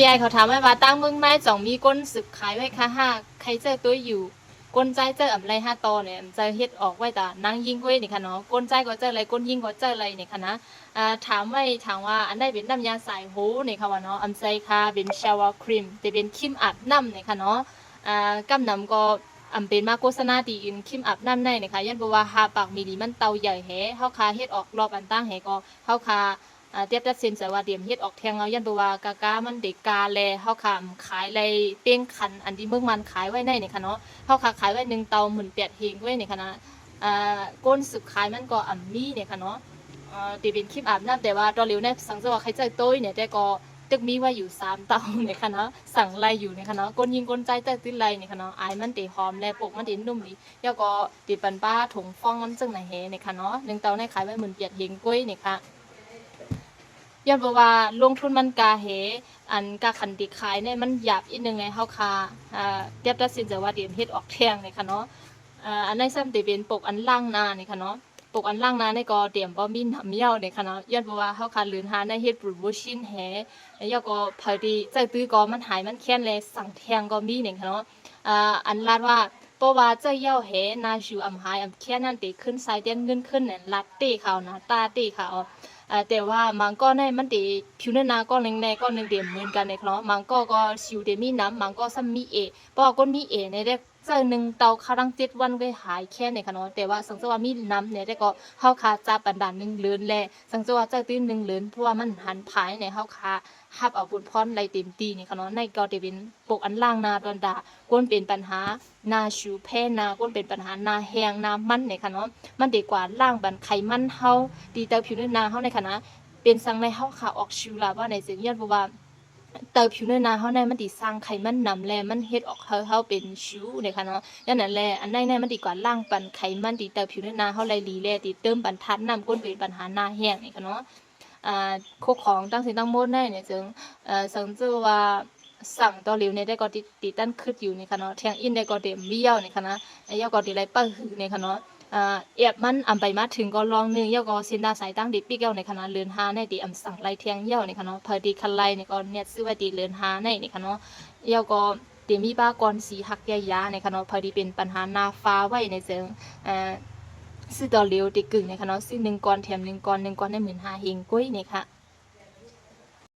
ปีไอเขาถามว่าตั้งเมืองไม้จ่องมีก้นสืบขายไว้ค่ะห้าใครเจอตัวอยู่ก้นใจเจออะไร5 ตอเนี่ยจะเฮ็ดออกไว้แต่นางยิงไว้นี่ค่ะเนาะก้นใจก็เจออะไรก้นยิงก็เจออะไรนี่ค่ะนะถามว่าอันใดเป็นน้ำยาใส่หูนี่ค่ะว่าเนาะอันใจค่ะเป็นชาวครีมแต่เป็นครีมอาบน้ำนี่ค่ะเนาะกำนำก็เป็นมาโฆษณาดีอินครีมอาบน้ำได้นี่ค่ะยันบอกว่าหาปากมีดีมันเตาใหญ่แหเฮาคาเฮ็ดออกรอบอันตั้งแหก็เฮาคาเทียบตัดสินใจว่าเดียมเฮ็ดออกแทงเอายันบอกว่ากามันเด็กกาแลเฮาคาขายไรเป้งคันอันที่เมืองมันขายไว้ในนี่ค่ะเนาะเฮาคาขายไว้1 เตา18,000เฮงไว้นี่ค่ะนะก้นสุดขายมันก็มีเนี่ยค่ะเนาะตีเป็นคลิปอาบน้ำแต่ว่าตอนเร็วเนี่ยสั่งจะว่าใครใจโต้ยเนี่ยแต่ก็ตึกมีว่าอยู่3 เตาเนี่ยค่ะเนาะสั่งไรอยู่เนี่ยค่ะเนาะก้นยิงก้นใจแต่ตื้นไรเนี่ยค่ะเนาะอายมันตีหอมและปกมันตีนุ่มดีแล้วก็ตีปันป้าถุงฟองมันจังไหนเฮเนี่ยค่ะเนาะ1 เตาในขายไว้18,000เฮงก้อยเนี่ยค่ะย้อนบอกว่าลงทุนมันกาเหอันกาขันติขายเนี่ยมันหยาบอีกนึงไงเฮาคาเทียบตัดสินใจว่าเดี๋ยวเฮ็ดออกแทงเนี่ยค่ะเนาะอันในซ้ำติเป็นปกอันล่างนาเนี่ยค่ะเนาะปกอันล่างนาในก็เตรียมบ่มีน้ำเหี่ยวเนี่ยค่ะเนาะย้อนบอกว่าเฮาคาลืนหาในเฮ็ดปลูกบ่ชินแฮแล้วก็พอดีใจตื้อก็มันหายมันแค้นเลยสั่งแทงก็มีเนี่ยค่ะเนาะอันลาดว่าเพราะว่าเจ้าเย่าแหนาชูอำหายอำแค่นั้นติขึ้นสายเตียนเงินขึ้นเนี่ยลัดตีเขานะตาตีเขาแต่ว่ามังก็ในมันตีผิวเนื้อนาก็หนึ่งในก็หนึ่งเดียมเหมือนกันในคล้อมังก็ชิวเดมีน้ำมังก็ซ้ำมีเพราะก้นมีในได้เจอ1 เตาคารัง7 วันก็หายแค่ในขนาดแต่ว่าสังเกตว่ามีน้ำเนี่ยได้ก็เฮาคาจับปันดาน1 เดือนแลสังเกตว่าเจอตื้น1 เดือนเพราะว่ามันหันผายในเฮาคาฮับเอาบุญพรไรเต็มตีนี่ขนาดในก็จะเป็นปกอันล่างนาดอนดาก้นเป็นปัญหานาชูแพ้นาก้นเป็นปัญหานาแห้งนามันในขนาดมันดีกว่าล่างบันไขมันเฮาดีเตาผิวเนื้อนาเฮาในขณะเป็นสังในเฮาขาออกชิวล่ะว่าในเสียงยันเพราะว่าเตาผิวเนื้อนาเฮาในมันติสร้างไขมันนำแลมันเฮ็ดออกเฮาเป็นชิวเนี่ยค่ะเนาะยันนั่นแหละอันในมันดีกว่าล่างปันไขมันติเตาผิวเนื้อนาเฮาไหลลีแลติเติมบรรทัดน้ำก้นเป็นปัญหาหน้าแห้งนี่ค่ะเนาะโคของตั้งสิ่งตั้งหมดได้เนี่ยจึงสังเจอว่าสั่งต่อเหลวเนี่ยได้ก็ติตั้นขึ้นอยู่นี่ค่ะเนาะแทงอินได้ก็เต็มเบี้ยวนี่ค่ะนะยาวก็ติไรป้าหือนี่ค่ะเนาะเอียบมันไปมาถึงก็ลองนึงยาวก็สินดาสายตั้งดิปีเก้าในคณะเลือนหาในติสั่งไรเทียงเยี่ยวในคณะพอดีคันไรนี่ก็เนี่ยซื้อไว้ติเลือนหาในนี่ค่ะเนาะยาวก็เตมีบ้ากรสีหักยาในคณะพอดีเป็นปัญหานาฟ้าไว้ในเชิงซื้อต่อเหลวติกึ่งในคณะซื้อ1 ก้อนแถม1 ก้อน1 ก้อนได้15,000เฮงกุ้ยนี่ค่ะ